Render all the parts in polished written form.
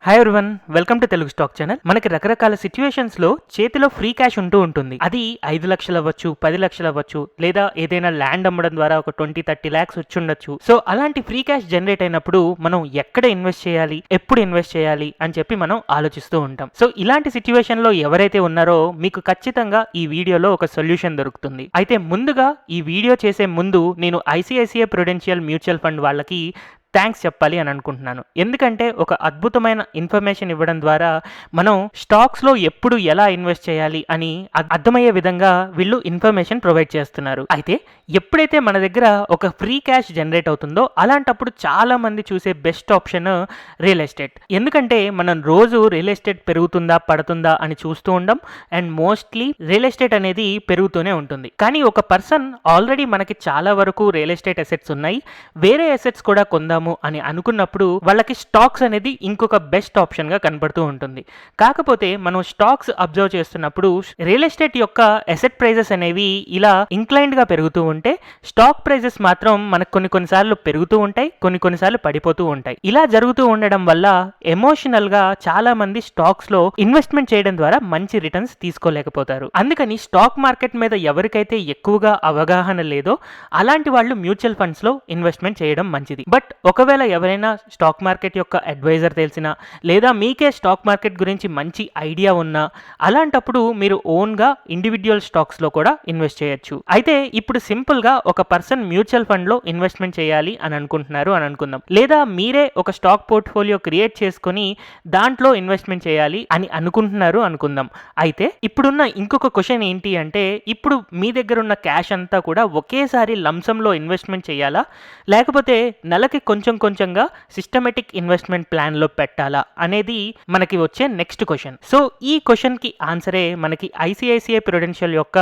Hi everyone, welcome to Telugu stock channel. మనకి రకరకాల situations లో చేతిలో ఫ్రీ క్యాష్ ఉంటూ ఉంటుంది. అది 5 లక్షలు అవ్వచ్చు, 10 లక్షలు అవ్వచ్చు, లేదా ఏదైనా ల్యాండ్ అమ్మడం ద్వారా ఒక 20-30 lakhs వచ్చి ఉండొచ్చు. సో అలాంటి ఫ్రీ క్యాష్ జనరేట్ అయినప్పుడు మనం ఎక్కడ ఇన్వెస్ట్ చేయాలి, ఎప్పుడు ఇన్వెస్ట్ చేయాలి అని చెప్పి మనం ఆలోచిస్తూ ఉంటాం. సో ఇలాంటి సిచ్యువేషన్ లో ఎవరైతే ఉన్నారో మీకు ఖచ్చితంగా ఈ వీడియోలో ఒక సొల్యూషన్ దొరుకుతుంది. అయితే ముందుగా ఈ వీడియో చేసే ముందు నేను ICICI Prudential Mutual Fund వాళ్ళకి థ్యాంక్స్ చెప్పాలి అని అనుకుంటున్నాను. ఎందుకంటే ఒక అద్భుతమైన ఇన్ఫర్మేషన్ ఇవ్వడం ద్వారా మనం స్టాక్స్లో ఎప్పుడు ఎలా ఇన్వెస్ట్ చేయాలి అని అర్థమయ్యే విధంగా వీళ్ళు ఇన్ఫర్మేషన్ ప్రొవైడ్ చేస్తున్నారు. అయితే ఎప్పుడైతే మన దగ్గర ఒక ఫ్రీ క్యాష్ జనరేట్ అవుతుందో అలాంటప్పుడు చాలా మంది చూసే బెస్ట్ ఆప్షన్ రియల్ ఎస్టేట్. ఎందుకంటే మనం రోజు రియల్ ఎస్టేట్ పెరుగుతుందా పడుతుందా అని చూస్తూ ఉండం, అండ్ మోస్ట్లీ రియల్ ఎస్టేట్ అనేది పెరుగుతూనే ఉంటుంది. కానీ ఒక పర్సన్ ఆల్రెడీ మనకి చాలా వరకు రియల్ ఎస్టేట్ అసెట్స్ ఉన్నాయి, వేరే అసెట్స్ కూడా కొందాము అని అనుకున్నప్పుడు వాళ్ళకి స్టాక్స్ అనేది ఇంకొక బెస్ట్ ఆప్షన్ గా కనబడుతూ ఉంటుంది. కాకపోతే మనం స్టాక్స్ అబ్జర్వ్ చేస్తున్నప్పుడు రియల్ ఎస్టేట్ యొక్క అసెట్ ప్రైజెస్ అనేవి ఇలా ఇంక్లైన్డ్ గా పెరుగుతూ ఉంటే స్టాక్ ప్రైజెస్ మాత్రం మనకు కొన్నిసార్లు పెరుగుతూ ఉంటాయి, కొన్నిసార్లు పడిపోతూ ఉంటాయి. ఇలా జరుగుతూ ఉండడం వల్ల ఎమోషనల్ గా చాలా మంది స్టాక్స్ లో ఇన్వెస్ట్మెంట్ చేయడం ద్వారా మంచి రిటర్న్స్ తీసుకోలేకపోతారు. అందుకని స్టాక్ మార్కెట్ మీద ఎవరికైతే ఎక్కువగా అవగాహన లేదో అలాంటి వాళ్ళు మ్యూచువల్ ఫండ్స్ లో ఇన్వెస్ట్మెంట్ చేయడం మంచిది. బట్ ఒకవేళ ఎవరైనా స్టాక్ మార్కెట్ యొక్క అడ్వైజర్ తెలిసినా, లేదా మీకే స్టాక్ మార్కెట్ గురించి మంచి ఐడియా ఉన్నా, అలాంటప్పుడు మీరు ఓన్గా ఇండివిజువల్ స్టాక్స్లో కూడా ఇన్వెస్ట్ చేయొచ్చు. అయితే ఇప్పుడు సింపుల్గా ఒక పర్సన్ మ్యూచువల్ ఫండ్లో ఇన్వెస్ట్మెంట్ చేయాలి అని అనుకుంటున్నారు అని అనుకుందాం, లేదా మీరే ఒక స్టాక్ పోర్ట్ఫోలియో క్రియేట్ చేసుకొని దాంట్లో ఇన్వెస్ట్మెంట్ చేయాలి అని అనుకుంటున్నారు అనుకుందాం. అయితే ఇప్పుడున్న ఇంకొక క్వశ్చన్ ఏంటి అంటే, ఇప్పుడు మీ దగ్గర ఉన్న క్యాష్ అంతా కూడా ఒకేసారి లంసంలో ఇన్వెస్ట్మెంట్ చేయాలా, లేకపోతే నెలకి కొంచెంగా సిస్టమేటిక్ ఇన్వెస్ట్మెంట్ ప్లాన్లో పెట్టాలా అనేది మనకి వచ్చే నెక్స్ట్ క్వశ్చన్. సో ఈ క్వశ్చన్కి ఆన్సరే మనకి ICICI Prudential యొక్క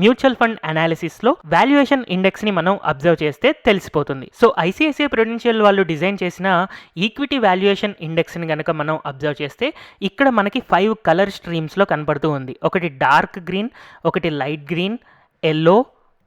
మ్యూచువల్ ఫండ్ అనాలిసిస్లో వాల్యుయేషన్ ఇండెక్స్ని మనం అబ్జర్వ్ చేస్తే తెలిసిపోతుంది. సో ICICI Prudential వాళ్ళు డిజైన్ చేసిన ఈక్విటీ వాల్యుయేషన్ ఇండెక్స్ని కనుక మనం అబ్జర్వ్ చేస్తే ఇక్కడ మనకి 5 కలర్ స్ట్రీమ్స్లో కనపడుతూ ఉంది. ఒకటి డార్క్ గ్రీన్, ఒకటి light green, yellow,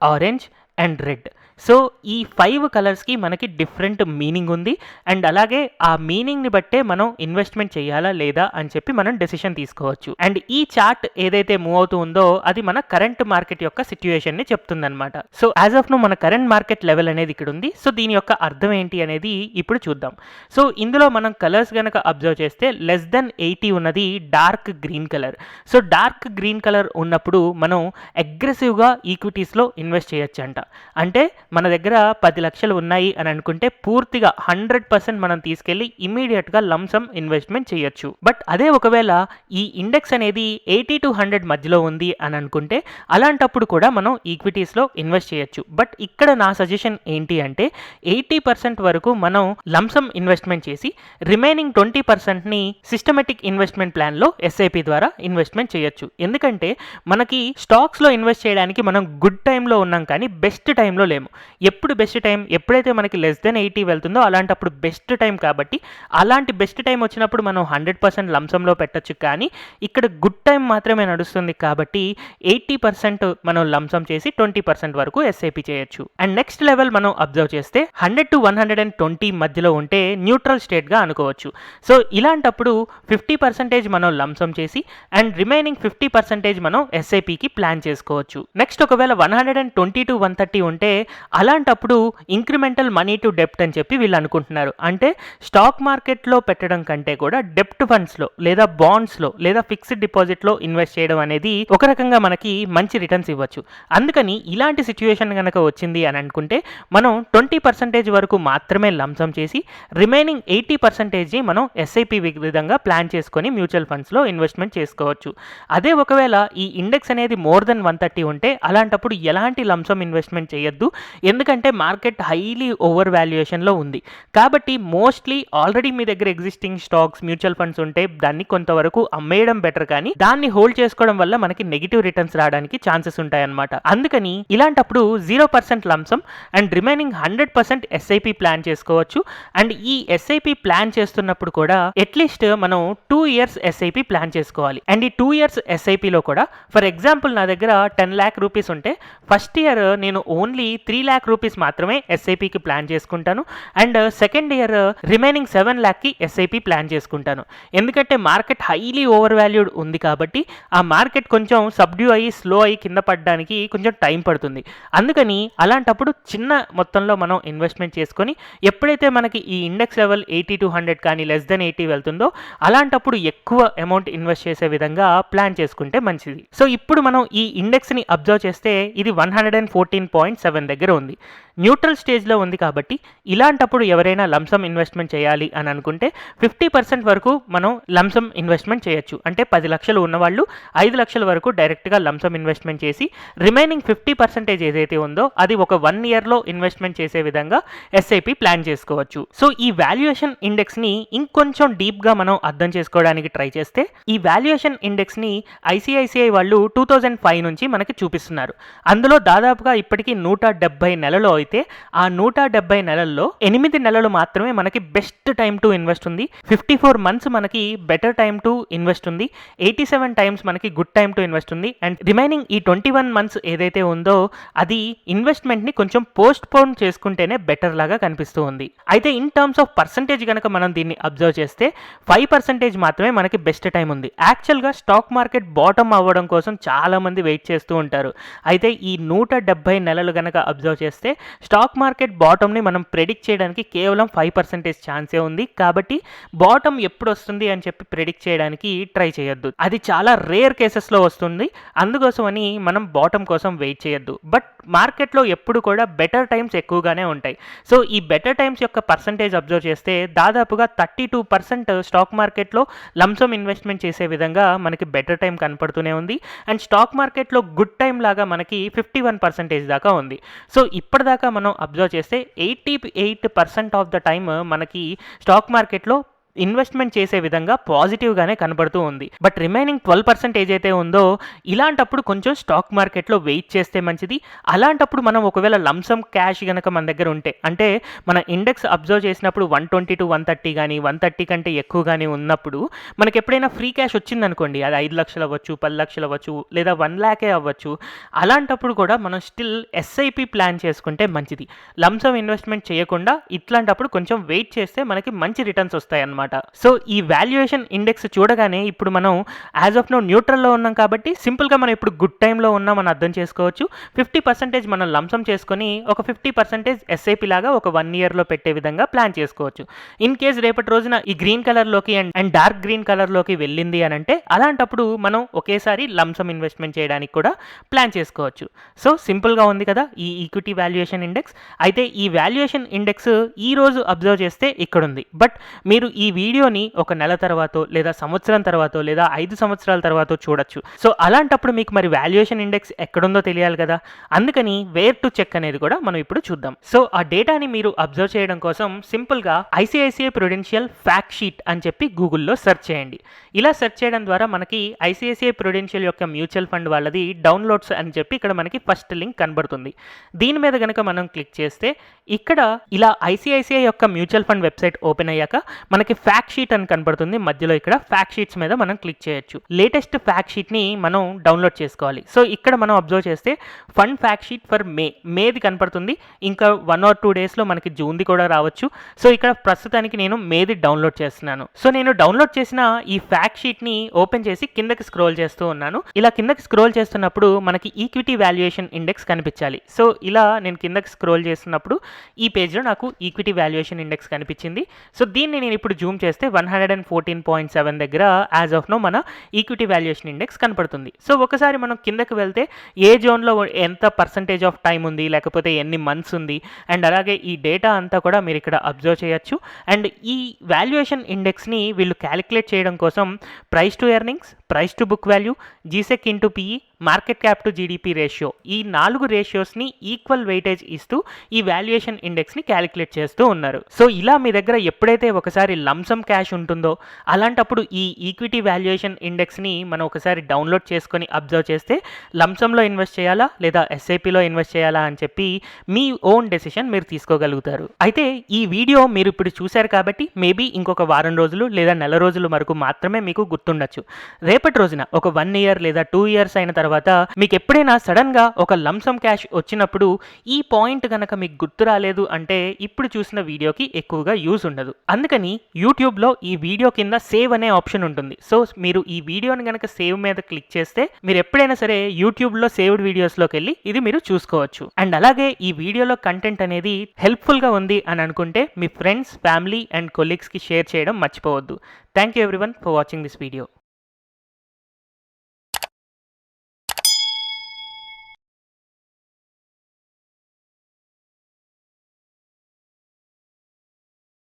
orange and red. So ఈ 5 కలర్స్కి మనకి డిఫరెంట్ మీనింగ్ ఉంది, అండ్ అలాగే ఆ మీనింగ్ని బట్టే మనం ఇన్వెస్ట్మెంట్ చేయాలా లేదా అని చెప్పి మనం డెసిషన్ తీసుకోవచ్చు. అండ్ ఈ చార్ట్ ఏదైతే మూవ్ అవుతూ ఉందో అది మన కరెంట్ మార్కెట్ యొక్క సిచ్యువేషన్ని చెప్తుందన్నమాట. సో యాజ్ ఆఫ్ నో మన కరెంట్ మార్కెట్ లెవెల్ అనేది ఇక్కడ ఉంది. సో దీని యొక్క అర్థం ఏంటి అనేది ఇప్పుడు చూద్దాం. సో ఇందులో మనం కలర్స్ కనుక అబ్జర్వ్ చేస్తే లెస్ దెన్ 80 ఉన్నది dark green colour. So dark green colour ఉన్నప్పుడు మనం అగ్రెసివ్గా ఈక్విటీస్లో ఇన్వెస్ట్ చేయొచ్చు అంట. అంటే మన దగ్గర 10 లక్షలు ఉన్నాయి అని అనుకుంటే పూర్తిగా 100% మనం తీసుకెళ్లి ఇమీడియట్గా లంసమ్ ఇన్వెస్ట్మెంట్ చేయొచ్చు. బట్ అదే ఒకవేళ ఈ ఇండెక్స్ అనేది 80 to 100 మధ్యలో ఉంది అని అనుకుంటే అలాంటప్పుడు కూడా మనం ఈక్విటీస్లో ఇన్వెస్ట్ చేయొచ్చు. బట్ ఇక్కడ నా సజెషన్ ఏంటి అంటే 80% వరకు మనం లంసమ్ ఇన్వెస్ట్మెంట్ చేసి రిమైనింగ్ 20%ని సిస్టమేటిక్ ఇన్వెస్ట్మెంట్ ప్లాన్లో SIP ద్వారా ఇన్వెస్ట్మెంట్ చేయొచ్చు. ఎందుకంటే మనకి స్టాక్స్లో ఇన్వెస్ట్ చేయడానికి మనం గుడ్ టైంలో ఉన్నాం, కానీ బెస్ట్ టైంలో లేము. ఎప్పుడు బెస్ట్ టైం? ఎప్పుడైతే మనకి లెస్ దెన్ 80 వెళ్తుందో అలాంటప్పుడు బెస్ట్ టైం. కాబట్టి అలాంటి బెస్ట్ టైం వచ్చినప్పుడు మనం 100% లంసంలో పెట్టచ్చు, కానీ ఇక్కడ గుడ్ టైం మాత్రమే నడుస్తుంది కాబట్టి 80% మనం లంసం చేసి 20% వరకు SIP చేయొచ్చు. అండ్ నెక్స్ట్ లెవెల్ మనం అబ్జర్వ్ చేస్తే 100 to 120 మధ్యలో ఉంటే న్యూట్రల్ స్టేట్గా అనుకోవచ్చు. సో ఇలాంటప్పుడు 50% మనం లంసం చేసి అండ్ రిమైనింగ్ 50% మనం SIPకి ప్లాన్ చేసుకోవచ్చు. నెక్స్ట్ ఒకవేళ 120 to 130 ఉంటే అలాంటప్పుడు ఇంక్రిమెంటల్ మనీ టు డెప్ట్ అని చెప్పి వీళ్ళు అనుకుంటున్నారు. అంటే స్టాక్ మార్కెట్లో పెట్టడం కంటే కూడా డెప్ట్ ఫండ్స్లో లేదా బాండ్స్లో లేదా ఫిక్స్డ్ డిపాజిట్లో ఇన్వెస్ట్ చేయడం అనేది ఒక రకంగా మనకి మంచి రిటర్న్స్ ఇవ్వచ్చు. అందుకని ఇలాంటి సిచ్యువేషన్ కనుక వచ్చింది అని అనుకుంటే మనం 20% వరకు మాత్రమే లంసం చేసి రిమైనింగ్ 80% మనం SIP విధంగా ప్లాన్ చేసుకొని మ్యూచువల్ ఫండ్స్లో ఇన్వెస్ట్మెంట్ చేసుకోవచ్చు. అదే ఒకవేళ ఈ ఇండెక్స్ అనేది మోర్ దెన్ 130 ఉంటే అలాంటప్పుడు ఎలాంటి లంసం ఇన్వెస్ట్మెంట్ చేయొద్దు, ఎందుకంటే మార్కెట్ హైలీ ఓవర్ వాల్యుయేషన్లో ఉంది. కాబట్టి మోస్ట్లీ ఆల్రెడీ మీ దగ్గర ఎగ్జిస్టింగ్ స్టాక్స్ మ్యూచువల్ ఫండ్స్ ఉంటే దాన్ని కొంతవరకు అమ్మేయడం బెటర్, కానీ దాన్ని హోల్డ్ చేసుకోవడం వల్ల మనకి నెగిటివ్ రిటర్న్స్ రావడానికి ఛాన్సెస్ ఉంటాయన్నమాట. అందుకని ఇలాంటప్పుడు 0% lump sum and remaining 100% SIP plan చేసుకోవచ్చు. అండ్ ఈ SIP ప్లాన్ చేస్తున్నప్పుడు కూడా అట్లీస్ట్ మనం 2 years SIP ప్లాన్ చేసుకోవాలి. అండ్ ఈ 2 years SIPలో కూడా ఫర్ ఎగ్జాంపుల్ నా దగ్గర 10 lakh రూపీస్ ఉంటే ఫస్ట్ ఇయర్ నేను ఓన్లీ 3 lakh రూపీస్ మాత్రమే ఎస్ఐపికి ప్లాన్ చేసుకుంటాను. అండ్ సెకండ్ ఇయర్ రిమైనింగ్ 7 lakhకి ఎస్ఐపి ప్లాన్ చేసుకుంటాను. ఎందుకంటే మార్కెట్ హైలీ ఓవర్ వాల్యూడ్ ఉంది కాబట్టి ఆ మార్కెట్ కొంచెం సబ్డ్యూ అయ్యి స్లో అయ్యి కింద పడడానికి కొంచెం టైం పడుతుంది. అందుకని అలాంటప్పుడు చిన్న మొత్తంలో మనం ఇన్వెస్ట్మెంట్ చేసుకొని ఎప్పుడైతే మనకి ఈ ఇండెక్స్ లెవెల్ 80 to 100 కానీ లెస్ దెన్ 80 వెళ్తుందో అలాంటప్పుడు ఎక్కువ అమౌంట్ ఇన్వెస్ట్ చేసే విధంగా ప్లాన్ చేసుకుంటే మంచిది. సో ఇప్పుడు మనం ఈ ఇండెక్స్ని అబ్జర్వ్ చేస్తే ఇది 114.7 దగ్గర ఉంది. న్యూట్రల్ స్టేజ్లో ఉంది కాబట్టి ఇలాంటప్పుడు ఎవరైనా లంసమ్ ఇన్వెస్ట్మెంట్ చేయాలి అని అనుకుంటే 50% వరకు మనం లంసమ్ ఇన్వెస్ట్మెంట్ చేయొచ్చు. అంటే 10 లక్షలు ఉన్నవాళ్ళు 5 లక్షల వరకు డైరెక్ట్గా లంసమ్ ఇన్వెస్ట్మెంట్ చేసి రిమైనింగ్ 50% ఏదైతే ఉందో అది ఒక 1 ఇయర్లో ఇన్వెస్ట్మెంట్ చేసే విధంగా ఎస్ఐపి ప్లాన్ చేసుకోవచ్చు. సో ఈ వాల్యుయేషన్ ఇండెక్స్ని ఇంకొంచెం డీప్గా మనం అర్థం చేసుకోవడానికి ట్రై చేస్తే ఈ వాల్యుయేషన్ ఇండెక్స్ని ఐసిఐసిఐ వాళ్ళు 2005 నుంచి మనకి చూపిస్తున్నారు. అందులో దాదాపుగా ఇప్పటికీ 170 నెలలు అయితే ఆ 170 నెలల్లో 8 నెలలు మాత్రమే మనకి బెస్ట్ టైం టు ఇన్వెస్ట్ ఉంది. 54 మంత్స్ మనకి బెటర్ టైం టు ఇన్వెస్ట్ ఉంది. 87 టైమ్స్ మనకి గుడ్ టైం టు ఇన్వెస్ట్ ఉంది. అండ్ రిమైనింగ్ ఈ 21 మంత్స్ ఏదైతే ఉందో అది ఇన్వెస్ట్మెంట్ని కొంచెం పోస్ట్ పోన్ చేసుకుంటేనే బెటర్ లాగా కనిపిస్తూ ఉంది. అయితే ఇన్ టర్మ్స్ ఆఫ్ పర్సంటేజ్ కనుక మనం దీన్ని అబ్జర్వ్ చేస్తే 5% మాత్రమే మనకి బెస్ట్ టైం ఉంది. యాక్చువల్గా స్టాక్ మార్కెట్ బాటమ్ అవ్వడం కోసం చాలా మంది వెయిట్ చేస్తూ ఉంటారు. అయితే ఈ 170 నెలలు కనుక అబ్జర్వ్ చేస్తే స్టాక్ మార్కెట్ బాటమ్ని మనం ప్రెడిక్ట్ చేయడానికి కేవలం 5% ఛాన్సే ఉంది. కాబట్టి బాటమ్ ఎప్పుడు వస్తుంది అని చెప్పి ప్రెడిక్ట్ చేయడానికి ట్రై చేయొద్దు. అది చాలా రేర్ కేసెస్లో వస్తుంది. అందుకోసమని మనం బాటమ్ కోసం వెయిట్ చేయొద్దు. బట్ మార్కెట్లో ఎప్పుడు కూడా బెటర్ టైమ్స్ ఎక్కువగానే ఉంటాయి. సో ఈ బెటర్ టైమ్స్ యొక్క పర్సంటేజ్ అబ్జర్వ్ చేస్తే దాదాపుగా 32% స్టాక్ మార్కెట్లో లంసమ్ ఇన్వెస్ట్మెంట్ చేసే విధంగా మనకి బెటర్ టైం కనపడుతూనే ఉంది. అండ్ స్టాక్ మార్కెట్లో గుడ్ టైం లాగా మనకి 51% దాకా ఉంది. సో ఇప్పటిదాకా మనం అబ్జర్వ్ చేస్తే 88% ఆఫ్ ద టైమ్ మనకి స్టాక్ మార్కెట్లో ఇన్వెస్ట్మెంట్ చేసే విధంగా పాజిటివ్గానే కనబడుతూ ఉంది. బట్ రిమైనింగ్ 12% ఏదైతే ఉందో ఇలాంటప్పుడు కొంచెం స్టాక్ మార్కెట్లో వెయిట్ చేస్తే మంచిది. అలాంటప్పుడు మనం ఒకవేళ లంసమ్ క్యాష్ కనుక మన దగ్గర ఉంటే, అంటే మన ఇండెక్స్ అబ్జర్వ్ చేసినప్పుడు 120 to 130 కానీ 130 కంటే ఎక్కువ కానీ ఉన్నప్పుడు మనకి ఎప్పుడైనా ఫ్రీ క్యాష్ వచ్చిందనుకోండి, అది 5 లక్షలు అవ్వచ్చు, 10 లక్షలు అవ్వచ్చు, లేదా 1 lakh అవ్వచ్చు. అలాంటప్పుడు కూడా మనం స్టిల్ ఎస్ఐపి ప్లాన్ చేసుకుంటే మంచిది. లంసమ్ ఇన్వెస్ట్మెంట్ చేయకుండా ఇట్లాంటప్పుడు కొంచెం వెయిట్ చేస్తే మనకి మంచి రిటర్న్స్ వస్తాయి అన్నమాట. సో ఈ వాల్యుయేషన్ ఇండెక్స్ చూడగానే ఇప్పుడు మనం యాజ్ ఆఫ్ నో న్యూట్రల్లో ఉన్నాం కాబట్టి సింపుల్గా మనం ఇప్పుడు గుడ్ టైంలో ఉన్నామని అర్థం చేసుకోవచ్చు. 50% మనం లంసమ్ చేసుకొని ఒక 50% ఎస్ఐపి లాగా ఒక 1 ఇయర్లో పెట్టే విధంగా ప్లాన్ చేసుకోవచ్చు. ఇన్ కేస్ రేపటి రోజున ఈ గ్రీన్ కలర్లోకి అండ్ డార్క్ గ్రీన్ కలర్లోకి వెళ్ళింది అని అంటే అలాంటప్పుడు మనం ఒకేసారి లంసమ్ ఇన్వెస్ట్మెంట్ చేయడానికి కూడా ప్లాన్ చేసుకోవచ్చు. సో సింపుల్గా ఉంది కదా ఈ ఈక్విటీ వాల్యుయేషన్ ఇండెక్స్. అయితే ఈ వాల్యుయేషన్ ఇండెక్స్ ఈ రోజు అబ్జర్వ్ చేస్తే ఇక్కడ ఉంది. బట్ మీరు ఈ వీడియోని ఒక నెల తర్వాతో లేదా సంవత్సరం తర్వాతో లేదా 5 సంవత్సరాల తర్వాత చూడొచ్చు. సో అలాంటప్పుడు మీకు మరి వాల్యుయేషన్ ఇండెక్స్ ఎక్కడుందో తెలియాలి కదా. అందుకని వేర్ టు చెక్ అనేది కూడా మనం ఇప్పుడు చూద్దాం. సో ఆ డేటాని మీరు అబ్జర్వ్ చేయడం కోసం సింపుల్గా ఐసిఐసిఐ ప్రుడెన్షియల్ ఫ్యాక్ట్ షీట్ అని చెప్పి గూగుల్లో సెర్చ్ చేయండి. ఇలా సెర్చ్ చేయడం ద్వారా మనకి ఐసిఐసిఐ ప్రుడెన్షియల్ యొక్క మ్యూచువల్ ఫండ్ వాళ్ళది డౌన్లోడ్స్ అని చెప్పి ఇక్కడ మనకి ఫస్ట్ లింక్ కనబడుతుంది. దీని మీద కనుక మనం క్లిక్ చేస్తే ఇక్కడ ఇలా ఐసిఐసిఐ యొక్క మ్యూచువల్ ఫండ్ వెబ్సైట్ ఓపెన్ అయ్యాక మనకి ఫ్యాక్ట్ షీట్ అని కనబడుతుంది. మధ్యలో ఇక్కడ ఫ్యాక్ట్ షీట్స్ మీద మనం క్లిక్ చేయొచ్చు. లేటెస్ట్ ఫ్యాక్ట్ షీట్ని మనం డౌన్లోడ్ చేసుకోవాలి. సో ఇక్కడ మనం అబ్జర్వ్ చేస్తే ఫండ్ ఫ్యాక్ట్ షీట్ ఫర్ మేది కనపడుతుంది. ఇంకా 1 or 2 డేస్లో మనకి జూన్ది కూడా రావచ్చు. సో ఇక్కడ ప్రస్తుతానికి నేను మేది డౌన్లోడ్ చేస్తున్నాను. సో నేను డౌన్లోడ్ చేసిన ఈ ఫ్యాక్ట్ షీట్ని ఓపెన్ చేసి కిందకి స్క్రోల్ చేస్తూ ఉన్నాను. ఇలా కిందకి స్క్రోల్ చేస్తున్నప్పుడు మనకి ఈక్విటీ వాల్యుయేషన్ ఇండెక్స్ కనిపించాలి. సో ఇలా నేను కిందకి స్క్రోల్ చేస్తున్నప్పుడు ఈ పేజ్లో నాకు ఈక్విటీ వాల్యుయేషన్ ఇండెక్స్ కనిపించింది. సో దీన్ని నేను ఇప్పుడు జూమ్ చేస్తే 114.7 దగ్గర యాజ్ ఆఫ్ నో మన ఈక్విటీ వాల్యుయేషన్ ఇండెక్స్ కనపడుతుంది. సో ఒకసారి మనం కిందకి వెళ్తే ఏ జోన్లో ఎంత పర్సంటేజ్ ఆఫ్ టైం ఉంది, లేకపోతే ఎన్ని మంత్స్ ఉంది, అండ్ అలాగే ఈ డేటా అంతా కూడా మీరు ఇక్కడ అబ్జర్వ్ చేయొచ్చు. అండ్ ఈ వాల్యుయేషన్ ఇండెక్స్ని వీళ్ళు క్యాలిక్యులేట్ చేయడం కోసం price to earnings, price to book value, G Sec into PE, market cap to GDP ratio, ఈ 4 రేషియోస్ని ఈక్వల్ వెయిటేజ్ ఇస్తూ ఈ వాల్యుయేషన్ ఇండెక్స్ని క్యాలిక్యులేట్ చేస్తూ ఉన్నారు. సో ఇలా మీ దగ్గర ఎప్పుడైతే ఒకసారి లంసమ్ క్యాష్ ఉంటుందో అలాంటప్పుడు ఈ ఈక్విటీ వాల్యుయేషన్ ఇండెక్స్ని మనం ఒకసారి డౌన్లోడ్ చేసుకొని అబ్జర్వ్ చేస్తే లంసమ్లో ఇన్వెస్ట్ చేయాలా లేదా ఎస్ఐపిలో ఇన్వెస్ట్ చేయాలా అని చెప్పి మీ ఓన్ డెసిషన్ మీరు తీసుకోగలుగుతారు. అయితే ఈ వీడియో మీరు ఇప్పుడు చూశారు కాబట్టి మేబీ ఇంకొక వారం రోజులు లేదా నెల రోజుల వరకు మాత్రమే మీకు గుర్తుండొచ్చు. రేపటి రోజున ఒక 1 ఇయర్ లేదా 2 ఇయర్స్ అయిన తర్వాత మీకు ఎప్పుడైనా సడన్ గా ఒక లంసమ్ క్యాష్ వచ్చినప్పుడు ఈ పాయింట్ గనక మీకు గుర్తు రాలేదు అంటే ఇప్పుడు చూసిన వీడియోకి ఎక్కువగా యూజ్ ఉండదు. అందుకని యూట్యూబ్ లో ఈ వీడియో కింద సేవ్ అనే ఆప్షన్ ఉంటుంది. సో మీరు ఈ వీడియోని గనక సేవ్ మీద క్లిక్ చేస్తే మీరు ఎప్పుడైనా సరే యూట్యూబ్ లో సేవ్డ్ వీడియోస్ లోకి వెళ్ళి ఇది మీరు చూసుకోవచ్చు. అండ్ అలాగే ఈ వీడియోలో కంటెంట్ అనేది హెల్ప్ఫుల్ గా ఉంది అని అనుకుంటే మీ ఫ్రెండ్స్, ఫ్యామిలీ అండ్ కొలీగ్స్ కి షేర్ చేయడం మర్చిపోవద్దు. Thank you everyone for watching this video.